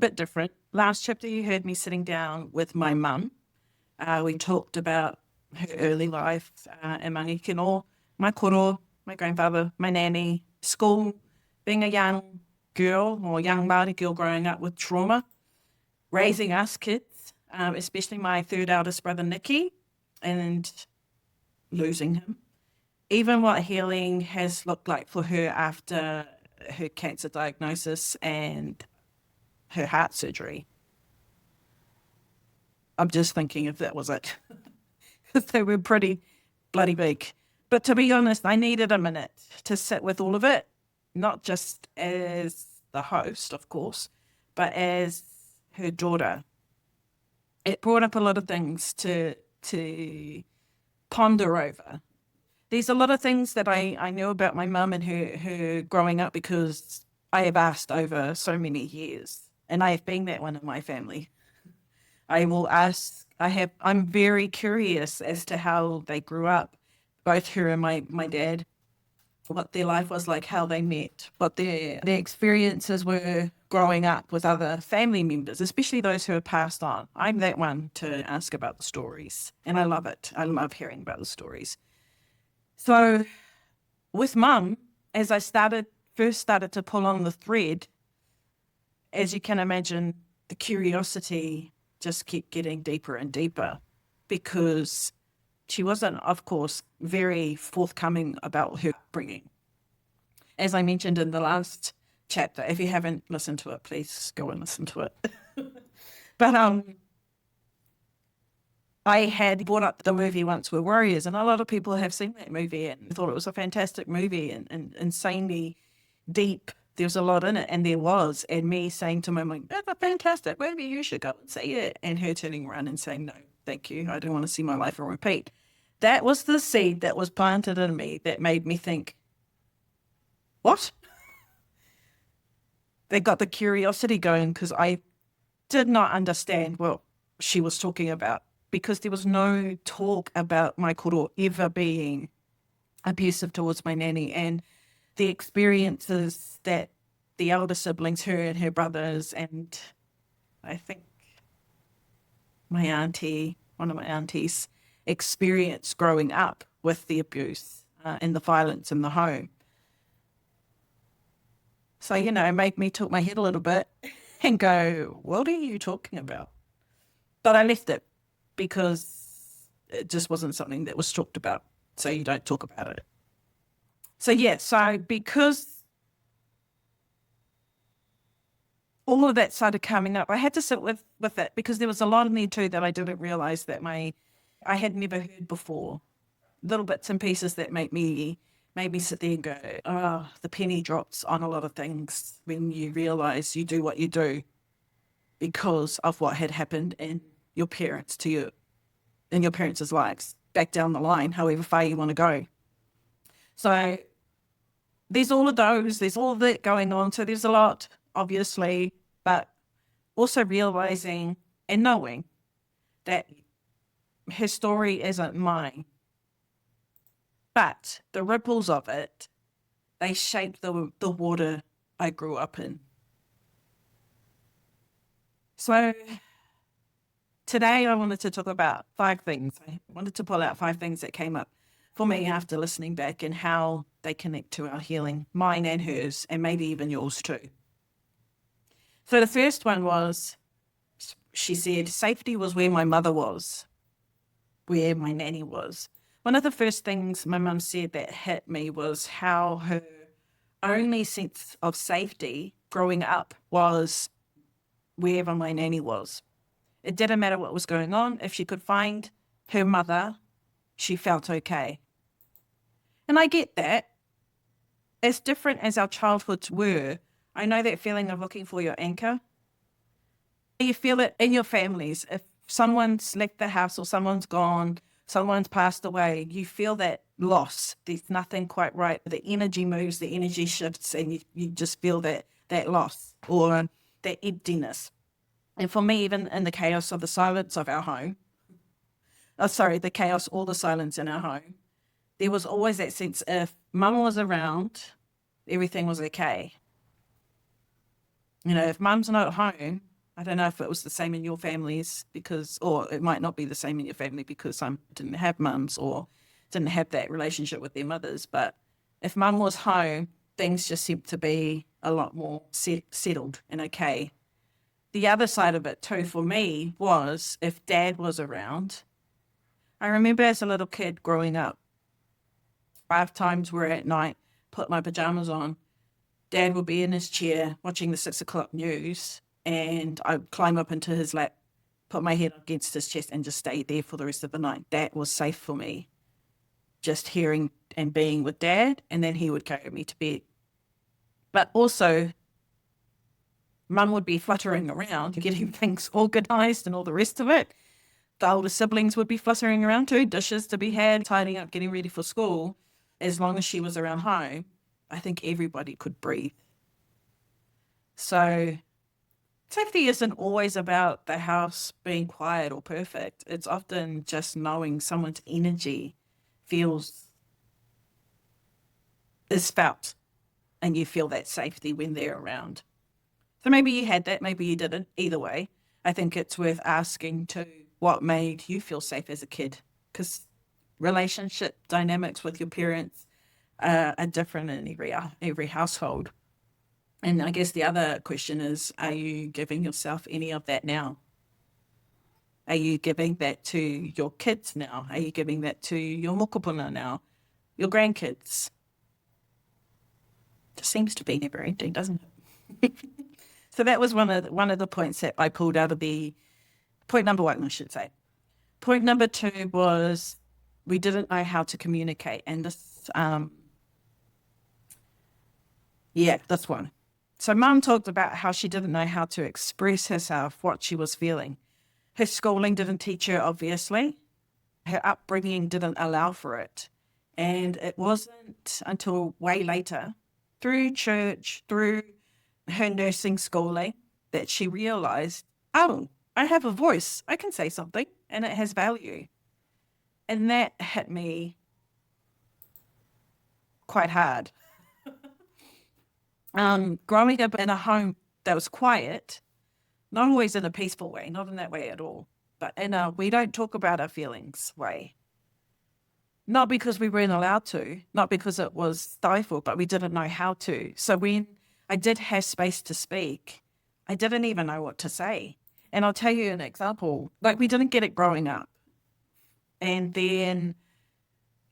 bit different. Last chapter, you heard me sitting down with my mum. We talked about her early life in Mangi Kino, my koro, my grandfather, my nanny, school, being a young girl or young Māori girl growing up with trauma, raising us kids, especially my third eldest brother, Nikki, and losing him. Even what healing has looked like for her after her cancer diagnosis and her heart surgery. I'm just thinking if that was it, because they were pretty bloody big. But to be honest, I needed a minute to sit with all of it, not just as the host, of course, but as her daughter. It brought up a lot of things to ponder over. There's a lot of things that I knew about my mum and her growing up because I have asked over so many years, and I have been that one in my family. I will ask, I'm very curious as to how they grew up, both her and my dad, what their life was like, how they met, what their experiences were growing up with other family members, especially those who have passed on. I'm that one to ask about the stories, and I love it. I love hearing about the stories. So with Mum, as I first started to pull on the thread, as you can imagine, the curiosity just kept getting deeper and deeper because she wasn't, of course, very forthcoming about her upbringing. As I mentioned in the last chapter, if you haven't listened to it, please go and listen to it. But I had brought up the movie Once We're Warriors, and a lot of people have seen that movie and thought it was a fantastic movie and insanely deep. There's a lot in it, and there was. And me saying to my mum, that's a fantastic movie, you should go and see it. And her turning around and saying, no, thank you, I don't want to see my life on repeat. That was the seed that was planted in me that made me think, what? They got the curiosity going because I did not understand what she was talking about, because there was no talk about my koro ever being abusive towards my nanny, and the experiences that the elder siblings, her and her brothers, and I think my auntie, one of my aunties, experienced growing up with the abuse and the violence in the home. So, it made me tilt my head a little bit and go, what are you talking about? But I left it because it just wasn't something that was talked about. So you don't talk about it. So because all of that started coming up, I had to sit with it because there was a lot in there too that I didn't realize that I had never heard before. Little bits and pieces that made me sit there and go, oh, the penny drops on a lot of things when you realize you do what you do because of what had happened in your parents to you, in your parents' lives, back down the line, however far you want to go. So there's all of those, there's all of that going on. So there's a lot, obviously, but also realizing and knowing that her story isn't mine. But the ripples of it, they shape the water I grew up in. So today I wanted to talk about 5 things. I wanted to pull out 5 things that came up for me after listening back and how they connect to our healing, mine and hers, and maybe even yours too. So the first one was, she said, safety was where my mother was, where my nanny was. One of the first things my mum said that hit me was how her only sense of safety growing up was wherever my nanny was. It didn't matter what was going on. If she could find her mother, she felt okay. And I get that. As different as our childhoods were, I know that feeling of looking for your anchor. You feel it in your families. If someone's left the house or someone's gone, someone's passed away, you feel that loss. There's nothing quite right. The energy moves, the energy shifts, and you just feel that loss or that emptiness. And for me, even in the chaos of the silence of our home, the chaos or the silence in our home, there was always that sense if mum was around, everything was okay. If mum's not at home, I don't know if it was the same in your families or it might not be the same in your family because some didn't have mums or didn't have that relationship with their mothers. But if mum was home, things just seemed to be a lot more settled and okay. The other side of it too for me was if dad was around. I remember as a little kid growing up, 5 times were at night, put my pajamas on. Dad would be in his chair watching the 6 o'clock news, and I'd climb up into his lap, put my head against his chest, and just stay there for the rest of the night. That was safe for me, just hearing and being with Dad, and then he would carry me to bed. But also, Mum would be fluttering around, getting things organised and all the rest of it. The older siblings would be fluttering around too, dishes to be had, tidying up, getting ready for school. As long as she was around home, I think everybody could breathe. So safety isn't always about the house being quiet or perfect. It's often just knowing someone's energy is felt, and you feel that safety when they're around. So maybe you had that, maybe you didn't. Either way, I think it's worth asking too what made you feel safe as a kid, because relationship dynamics with your parents are different in every household. And I guess the other question is, are you giving yourself any of that now? Are you giving that to your kids now? Are you giving that to your mokopuna now? Your grandkids? It seems to be never ending, doesn't it? So that was one of the points that I pulled out of the point number 1, I should say. Point number 2 was we didn't know how to communicate. And this, this one. So Mum talked about how she didn't know how to express herself, what she was feeling. Her schooling didn't teach her, obviously. Her upbringing didn't allow for it. And it wasn't until way later, through church, through her nursing schooling, that she realized, oh, I have a voice. I can say something and it has value. And that hit me quite hard. Growing up in a home that was quiet, not always in a peaceful way, not in that way at all, but in a we don't talk about our feelings way. Not because we weren't allowed to, not because it was stifled, but we didn't know how to. So when I did have space to speak, I didn't even know what to say. And I'll tell you an example. Like, we didn't get it growing up. And then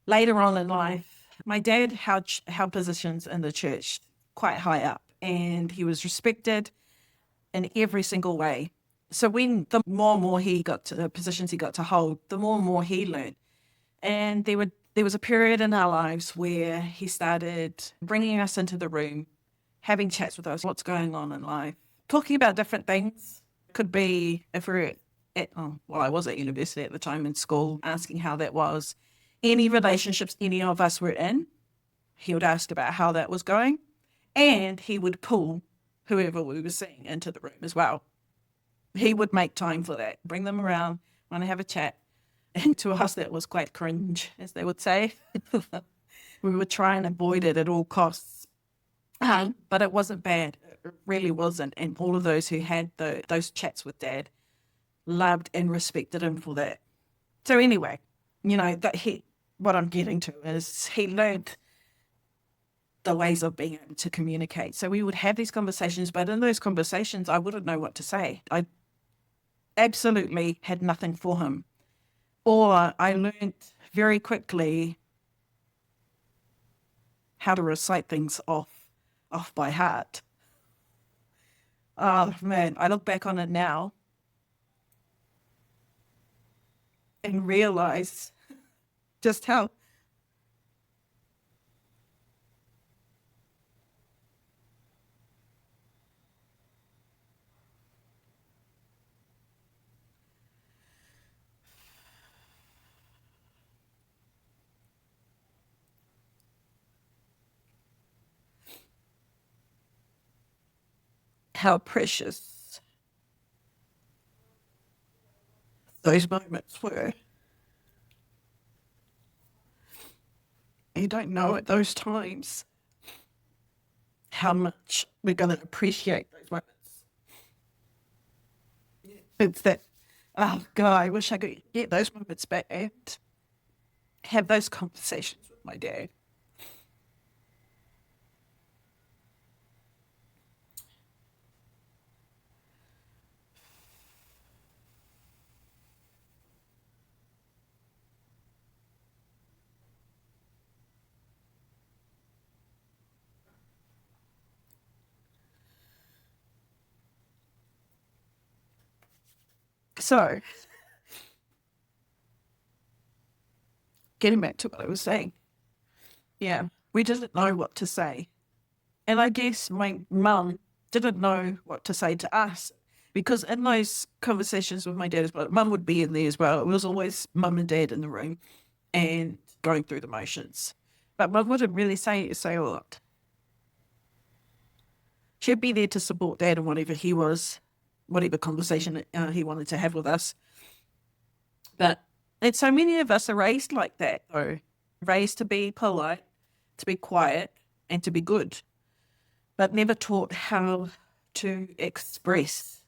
later on in life, my dad held positions in the church quite high up, and he was respected in every single way. So when the more and more he got to the positions he got to hold, the more and more he learned. And there was a period in our lives where he started bringing us into the room, having chats with us, what's going on in life, talking about different things. Could be if we're I was at university at the time, in school, asking how that was. Any relationships any of us were in, he would ask about how that was going. And he would pull whoever we were seeing into the room as well. He would make time for that, bring them around, want to have a chat. And to us, that was quite cringe, as they would say. We would try and avoid it at all costs. But it wasn't bad. It really wasn't. And all of those who had those chats with Dad loved and respected him for that. So anyway, what I'm getting to is he learned the ways of being able to communicate. So we would have these conversations, but in those conversations, I wouldn't know what to say. I absolutely had nothing for him. Or I learned very quickly how to recite things off by heart. Oh man, I look back on it now and realize just how precious those moments were. You don't know at those times how much we're going to appreciate those moments. It's that, oh God, I wish I could get those moments back and have those conversations with my dad. So, getting back to what I was saying, yeah, we didn't know what to say. And I guess my mum didn't know what to say to us because in those conversations with my dad as well, mum would be in there as well. It was always mum and dad in the room and going through the motions. But mum wouldn't really say a lot. She'd be there to support dad in whatever conversation he wanted to have with us. But and so many of us are raised like that, though, raised to be polite, to be quiet, and to be good, but never taught how to express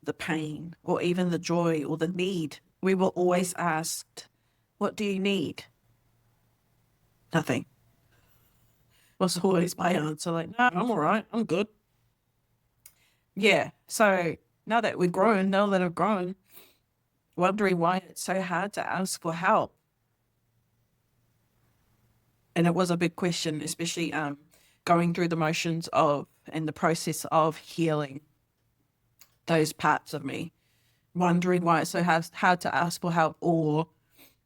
the pain or even the joy or the need. We were always asked, "What do you need?" Nothing. Was always my answer, like, "No, I'm all right. I'm good." Yeah. So now that I've grown, wondering why it's so hard to ask for help. And it was a big question, especially going through the motions of and the process of healing those parts of me, wondering why it's so hard to ask for help or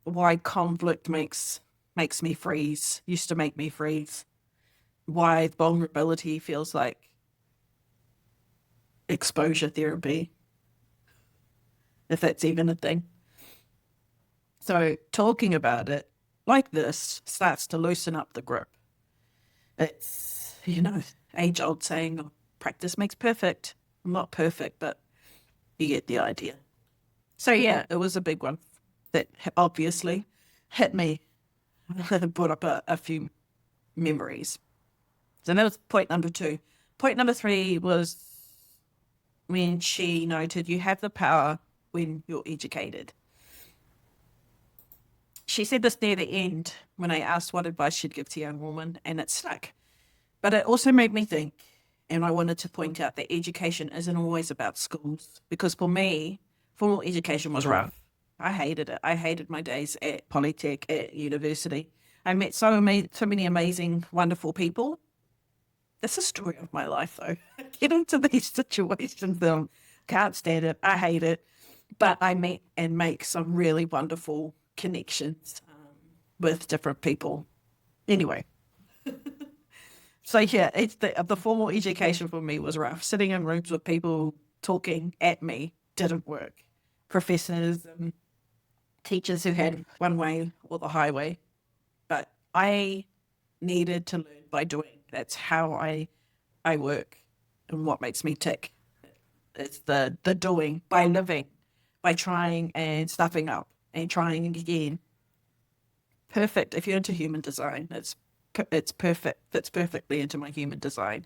why conflict makes me freeze, used to make me freeze, why vulnerability feels like exposure therapy, if that's even a thing. So talking about it like this starts to loosen up the grip. It's, age old saying, oh, practice makes perfect. I'm not perfect, but you get the idea. So yeah, it was a big one that obviously hit me and brought up a few memories. So that was point number 2. Point number 3 was when she noted you have the power when you're educated. She said this near the end when I asked what advice she'd give to young women, and it stuck. But it also made me think, and I wanted to point out that education isn't always about schools, because for me, formal education was rough. I hated it. I hated my days at Polytech, at university. I met so many amazing, wonderful people. That's the story of my life, though. I get into these situations, can't stand it. I hate it. But I meet and make some really wonderful connections with different people. Anyway, so yeah, it's the formal education for me was rough. Sitting in rooms with people talking at me didn't work. Professors and teachers who had one way or the highway. But I needed to learn by doing. That's how I work and what makes me tick. It's the doing, by living, by trying and stuffing up and trying again. Perfect. If you're into human design, it's perfect. Fits perfectly into my human design.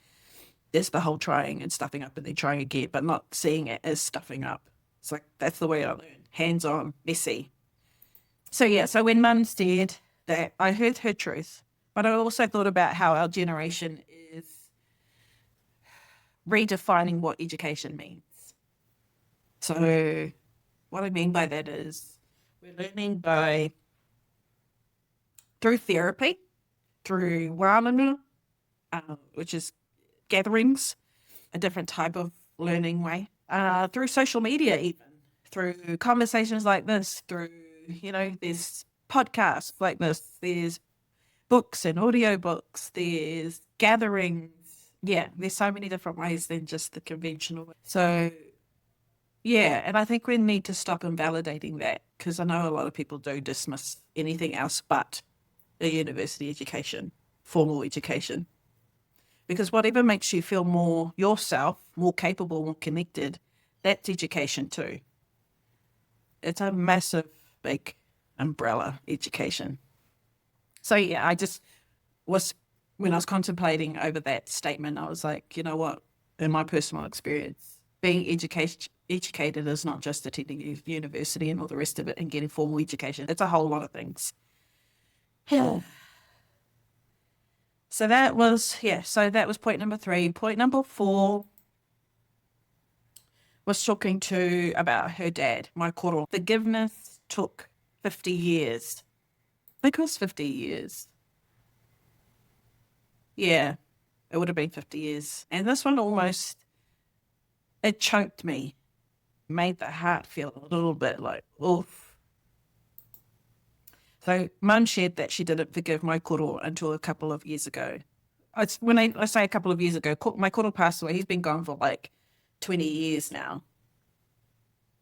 There's the whole trying and stuffing up and then trying again, but not seeing it as stuffing up. It's like, that's the way I learn. Hands on, messy. So yeah, so when Mum said that, I heard her truth, but I also thought about how our generation is redefining what education means. So what I mean by that is we're learning through therapy, through wānanga, which is gatherings, a different type of learning way, through social media even, through conversations like this, through, there's podcasts like this, there's books and audiobooks, there's gatherings. Yeah, there's so many different ways than just the conventional way. So, yeah, and I think we need to stop invalidating that because I know a lot of people do dismiss anything else but a university education, formal education. Because whatever makes you feel more yourself, more capable, more connected, that's education too. It's a massive, big umbrella, education. So yeah, when I was contemplating over that statement, I was like, you know what, in my personal experience, being educated is not just attending university and all the rest of it and getting formal education. It's a whole lot of things. Yeah. So that was point number 3. Point number 4 was talking to about her dad, my koro. Forgiveness took 50 years. I think it was 50 years. Yeah, it would have been 50 years. And this one it choked me, made the heart feel a little bit like, oof. So Mum shared that she didn't forgive my koro until a couple of years ago. When I say a couple of years ago, my koro passed away. He's been gone for like 20 years now.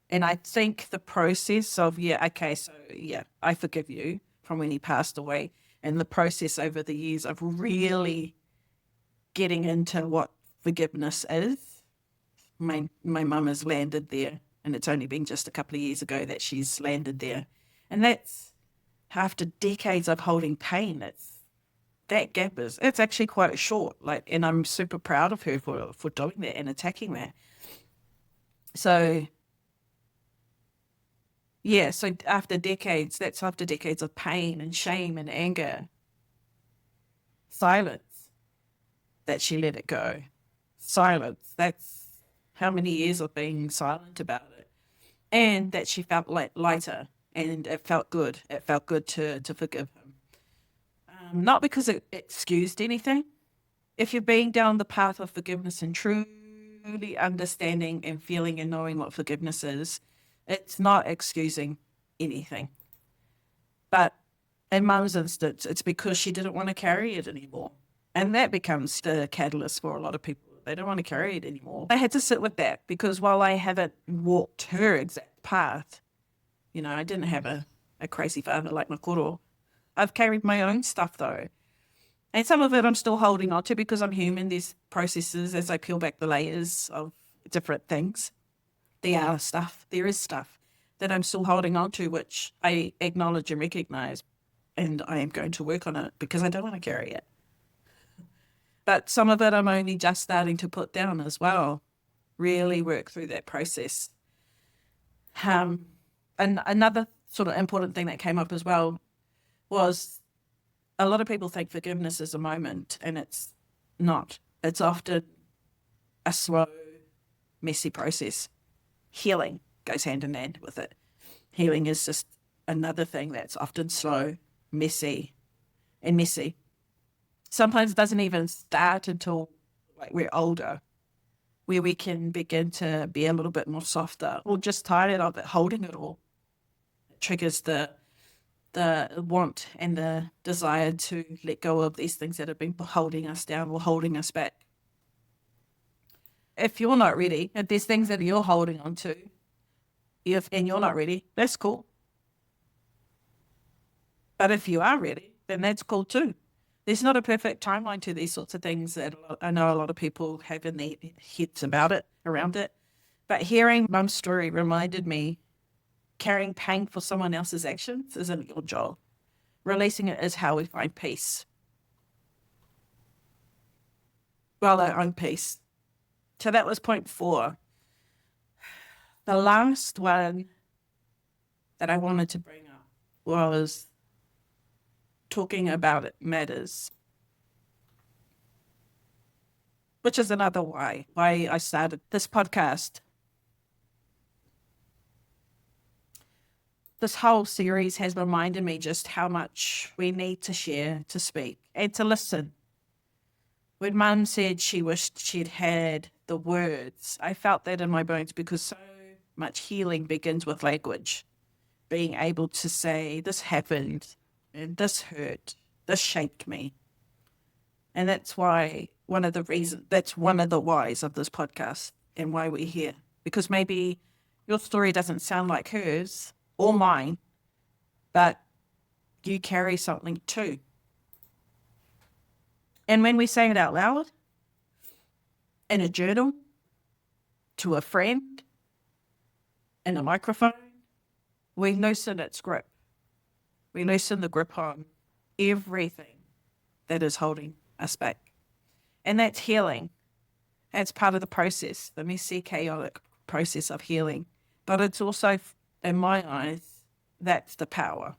And I think the process of, I forgive you from when he passed away, and the process over the years of really getting into what forgiveness is, my mum has landed there, and it's only been just a couple of years ago that she's landed there. And that's after decades of holding pain. That gap it's actually quite short, and I'm super proud of her for doing that and attacking that. So yeah, so that's after decades of pain and shame and anger, silence, that she let it go. Silence, that's how many years of being silent about it. And that she felt lighter, and it felt good. It felt good to forgive him. Not because it excused anything. If you're being down the path of forgiveness and truly understanding and feeling and knowing what forgiveness is, it's not excusing anything. But in Mum's instance, it's because she didn't want to carry it anymore. And that becomes the catalyst for a lot of people. They don't want to carry it anymore. I had to sit with that, because while I haven't walked her exact path, I didn't have a crazy father like my koro. I've carried my own stuff though. And some of it I'm still holding on to because I'm human. There's processes as I peel back the layers of different things. There is stuff that I'm still holding on to, which I acknowledge and recognize, and I am going to work on it because I don't want to carry it. But some of it I'm only just starting to put down as well, really work through that process. And another sort of important thing that came up as well was a lot of people think forgiveness is a moment, and it's not. It's often a slow, messy process. Healing goes hand in hand with it. Healing is just another thing that's often slow, messy. Sometimes it doesn't even start until we're older, where we can begin to be a little bit more softer, or just tired of it, holding it all. It triggers the want and the desire to let go of these things that have been holding us down or holding us back. If you're not ready, if there's things that you're holding on to, and you're not ready, that's cool. But if you are ready, then that's cool too. There's not a perfect timeline to these sorts of things that I know a lot of people have in their heads around it. But hearing Mum's story reminded me, carrying pain for someone else's actions isn't your job. Releasing it is how we find peace. Well, our own peace. So that was point 4. The last one that I wanted to bring up was talking about it matters, which is another why I started this podcast. This whole series has reminded me just how much we need to share, to speak, and to listen. When Mum said she wished she'd had the words, I felt that in my bones, because so much healing begins with language. Being able to say, this happened, and this hurt, this shaped me. And that's why that's one of the whys of this podcast and why we're here. Because maybe your story doesn't sound like hers or mine, but you carry something too. And when we say it out loud, in a journal, to a friend, in a microphone, we loosen its grip. We loosen the grip on everything that is holding us back. And that's healing. It's part of the process, the messy, chaotic process of healing. But it's also, in my eyes, that's the power.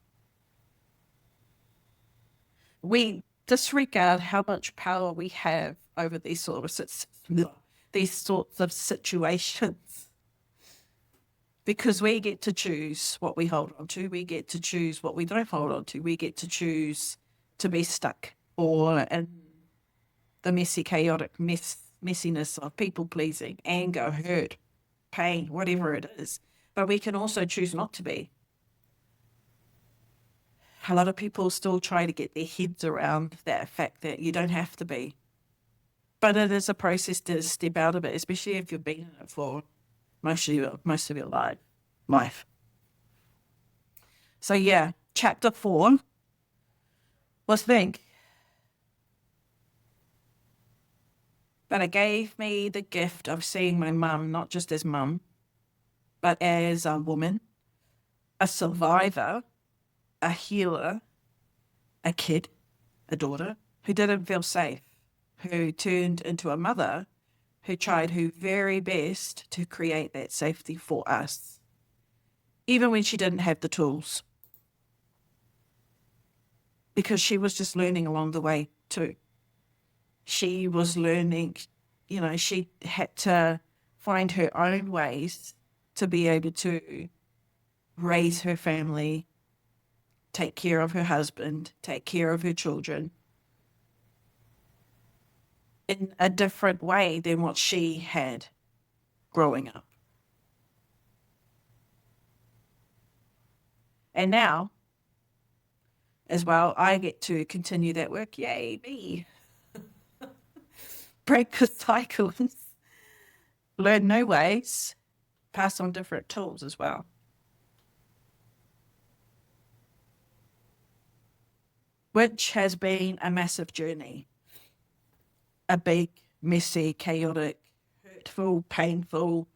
We disregard how much power we have over these sorts of situations, because we get to choose what we hold on to. We get to choose what we don't hold on to. We get to choose to be stuck or in the messy, chaotic messiness of people pleasing, anger, hurt, pain, whatever it is. But we can also choose not to be. A lot of people still try to get their heads around that fact that you don't have to be. But it is a process to step out of it, especially if you've been in it for most of your life. So yeah, chapter 4 was think. But it gave me the gift of seeing my mum not just as mum, but as a woman, a survivor, a healer, a kid, a daughter who didn't feel safe, who turned into a mother who tried her very best to create that safety for us, even when she didn't have the tools, because she was just learning along the way too. She was learning, she had to find her own ways to be able to raise her family, take care of her husband, take care of her children in a different way than what she had growing up. And now, as well, I get to continue that work. Yay, me. Break the cycles, learn new ways, pass on different tools as well. Which has been a massive journey. A big, messy, chaotic, hurtful, painful,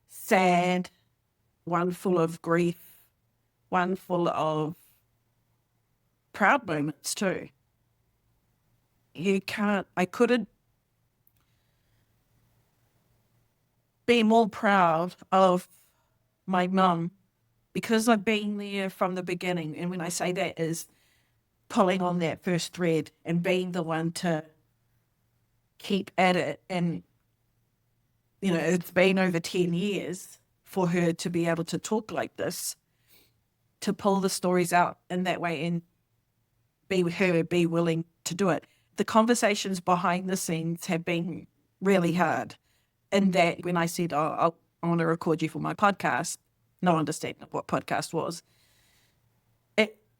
sad, one full of grief, one full of proud moments too. I couldn't be more proud of my mum because I've been there from the beginning. And when I say that is pulling on that first thread and being the one to keep at it. And, it's been over 10 years for her to be able to talk like this, to pull the stories out in that way and be willing to do it. The conversations behind the scenes have been really hard. And that when I said, I want to record you for my podcast, no understanding of what podcast was,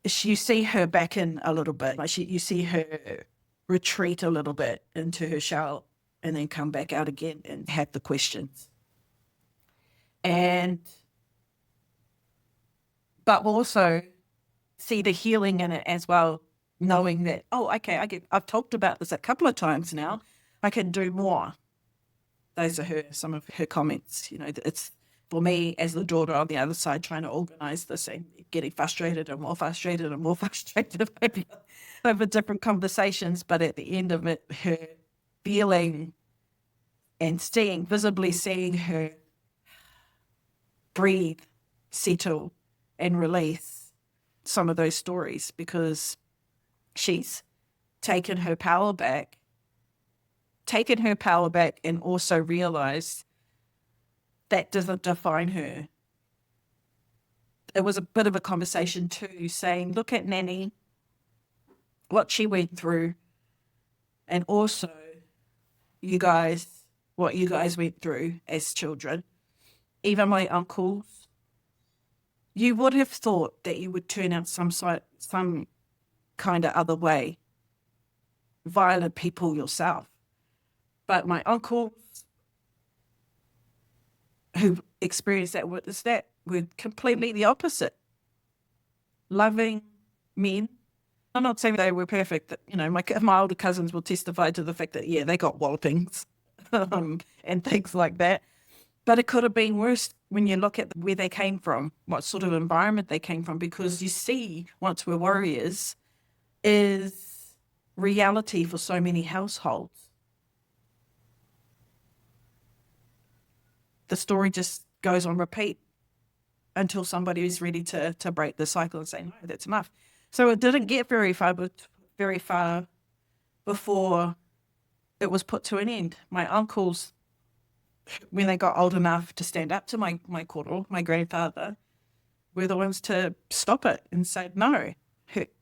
you see her back in a little bit. You see her retreat a little bit into her shell and then come back out again and have the questions. But also see the healing in it as well, knowing that, I've talked about this a couple of times now. I can do more. Those are some of her comments. It's for me as the daughter on the other side trying to organize this and getting frustrated and more frustrated and more frustrated over different conversations. But at the end of it, her feeling and visibly seeing her breathe, settle and release some of those stories, because she's taken her power back and also realized that doesn't define her. It was a bit of a conversation too, saying, look at Nanny, what she went through, and also what you guys went through as children. Even my uncles, you would have thought that you would turn out some kind of other way, violent people yourself. But my uncles who experienced that, witnessed that, were completely the opposite. Loving men. I'm not saying they were perfect. My older cousins will testify to the fact that, they got wallopings and things like that. But it could have been worse when you look at where they came from, what sort of environment they came from, because you see, once we're warriors, is reality for so many households. the story just goes on repeat until somebody is ready to break the cycle and say, no, that's enough. So it didn't get very far before it was put to an end. My uncles, when they got old enough to stand up to my koro, my grandfather, were the ones to stop it and say no.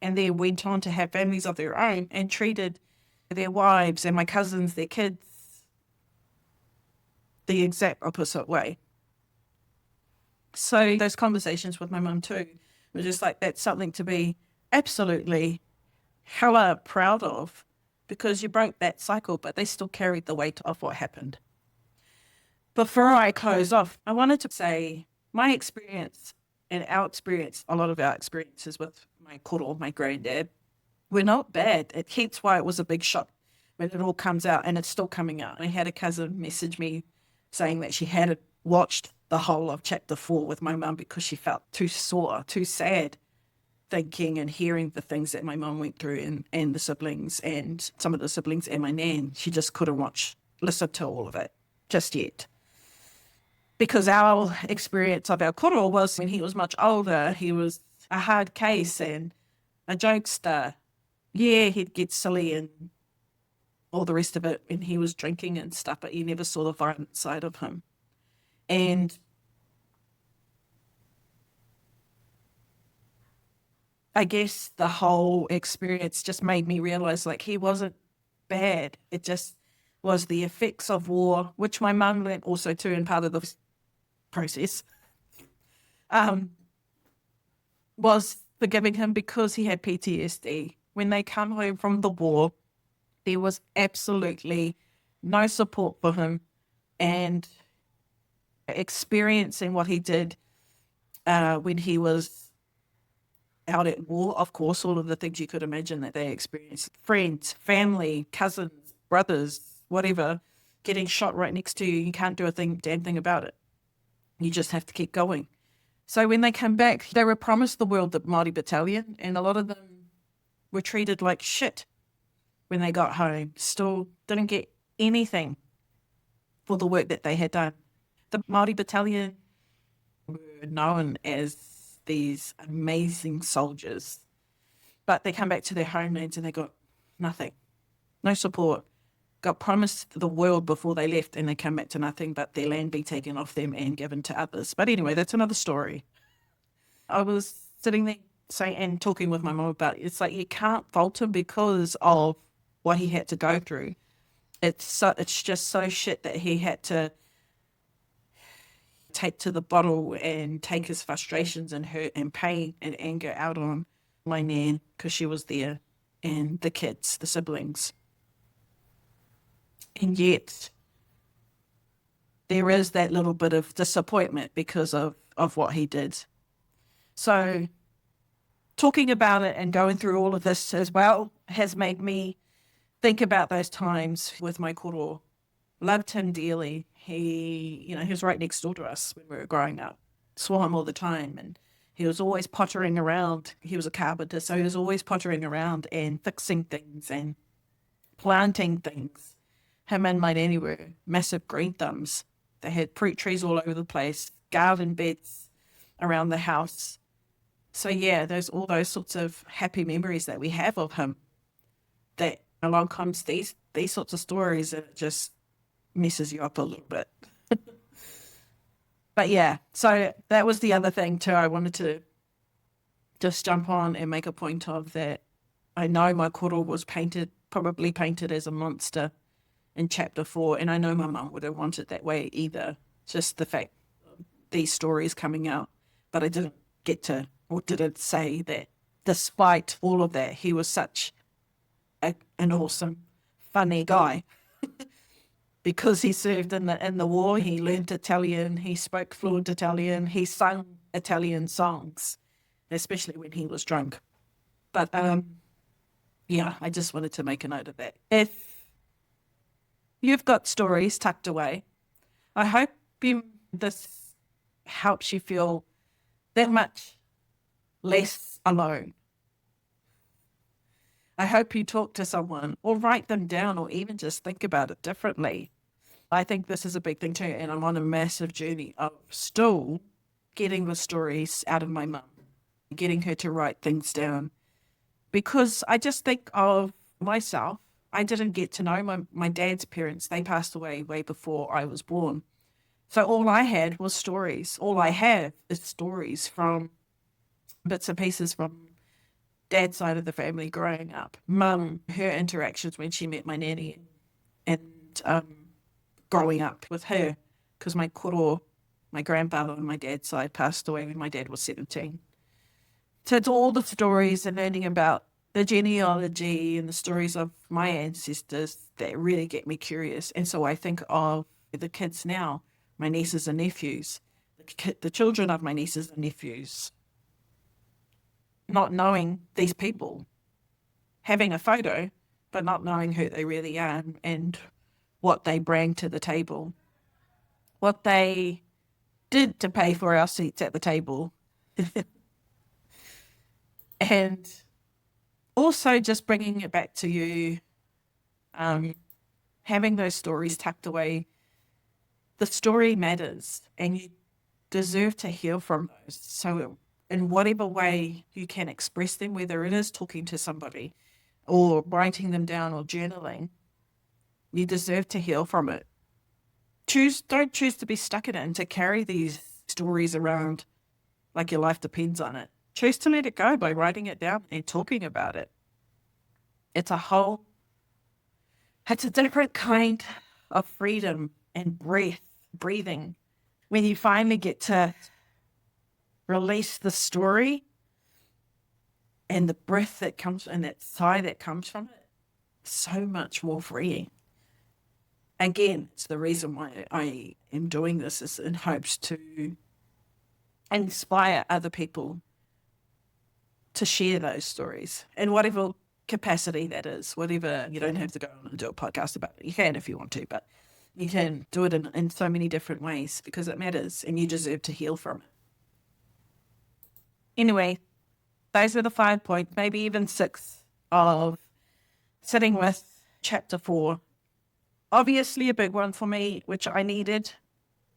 And they went on to have families of their own and treated their wives and my cousins, their kids, the exact opposite way. So those conversations with my mum too were just like, that's something to be absolutely hella proud of, because you broke that cycle, but they still carried the weight of what happened. Before I close off, I wanted to say my experience and our experience, a lot of our experiences with my koro, my granddad, were not bad. Hence why it was a big shock when it all comes out, and it's still coming out. I had a cousin message me saying that she hadn't watched the whole of chapter 4 with my mum because she felt too sore, too sad, thinking and hearing the things that my mum went through and the siblings and some of the siblings and my nan. She just couldn't listen to all of it just yet. Because our experience of our koro was when he was much older, he was a hard case and a jokester. Yeah, he'd get silly and all the rest of it, and he was drinking and stuff, but you never saw the violent side of him. And I guess the whole experience just made me realize, like, he wasn't bad. It just was the effects of war, which my mum learned also too in part of the process, was forgiving him because he had PTSD. When they come home from the war, there was absolutely no support for him, and experiencing what he did when he was out at war, of course, all of the things you could imagine that they experienced, friends, family, cousins, brothers, whatever, getting shot right next to you, you can't do damn thing about it. You just have to keep going. So when they come back, they were promised the world, the Māori battalion, and a lot of them were treated like shit when they got home. Still didn't get anything for the work that they had done. The Māori battalion were known as these amazing soldiers, but they come back to their homelands and they got nothing, no support. Got promised the world before they left, and they come back to nothing but their land being taken off them and given to others. But anyway, that's another story. I was sitting there and talking with my mum about it. It's like, you can't fault him because of what he had to go through. It's just so shit that he had to take to the bottle and take his frustrations and hurt and pain and anger out on my nan, because she was there, and the kids, the siblings. And yet there is that little bit of disappointment because of what he did. So talking about it and going through all of this as well has made me think about those times with my koro. Loved him dearly. He was right next door to us when we were growing up. Saw him all the time, and he was always pottering around. He was a carpenter, so he was always pottering around and fixing things and planting things. Him and my nanny were massive green thumbs. They had fruit trees all over the place, garden beds around the house. So yeah, all those sorts of happy memories that we have of him. That along comes these sorts of stories, and it just messes you up a little bit. But yeah, so that was the other thing too. I wanted to just jump on and make a point of that. I know my koro was probably painted as a monster in chapter 4, and I know my mum wouldn't want it that way either. Just the fact of these stories coming out, but I didn't didn't say that despite all of that, he was such an awesome, funny guy. Because he served in the war, he learned Italian, he spoke fluent Italian, he sung Italian songs, especially when he was drunk. But yeah, I just wanted to make a note of that. If you've got stories tucked away, I hope this helps you feel that much less alone. I hope you talk to someone or write them down or even just think about it differently. I think this is a big thing too. And I'm on a massive journey of still getting the stories out of my mum, getting her to write things down. Because I just think of myself. I didn't get to know my dad's parents. They passed away way before I was born. So all I had was stories. All I have is stories from bits and pieces from dad's side of the family growing up. Mum, her interactions when she met my nanny and growing up with her, because my koro, my grandfather on my dad's side, passed away when my dad was 17. So it's all the stories and learning about the genealogy and the stories of my ancestors that really get me curious. And so I think of the kids now, my nieces and nephews, the children of my nieces and nephews, not knowing these people, having a photo, but not knowing who they really are and what they bring to the table, what they did to pay for our seats at the table. And also just bringing it back to you, having those stories tucked away. The story matters and you deserve to hear from those. So in whatever way you can express them, whether it is talking to somebody or writing them down or journaling, you deserve to heal from it. Don't choose to be stuck in it and to carry these stories around like your life depends on it. Choose to let it go by writing it down and talking about it. It's a different kind of freedom and breathing when you finally get to release the story and the breath that comes and that sigh that comes from it. So much more freeing. Again, it's the reason why I am doing this is in hopes to inspire other people to share those stories in whatever capacity that is, whatever. You don't have to go on and do a podcast about it. You can if you want to, but you can do it in so many different ways because it matters and you deserve to heal from it. Anyway, those are the 5 points, maybe even 6 of sitting with chapter 4. Obviously a big one for me, which I needed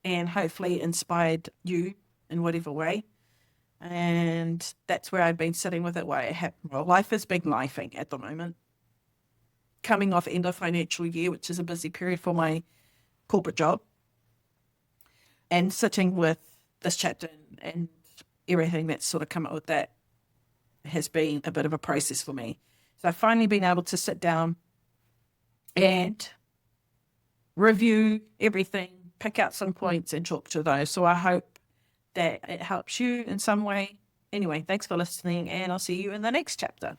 and hopefully inspired you in whatever way. And that's where I've been sitting with it. Life has been lifing at the moment. Coming off end of financial year, which is a busy period for my corporate job. And sitting with this chapter and everything that's sort of come up with that has been a bit of a process for me. So I've finally been able to sit down and review everything, pick out some points and talk to those. So I hope that it helps you in some way. Anyway, thanks for listening and I'll see you in the next chapter.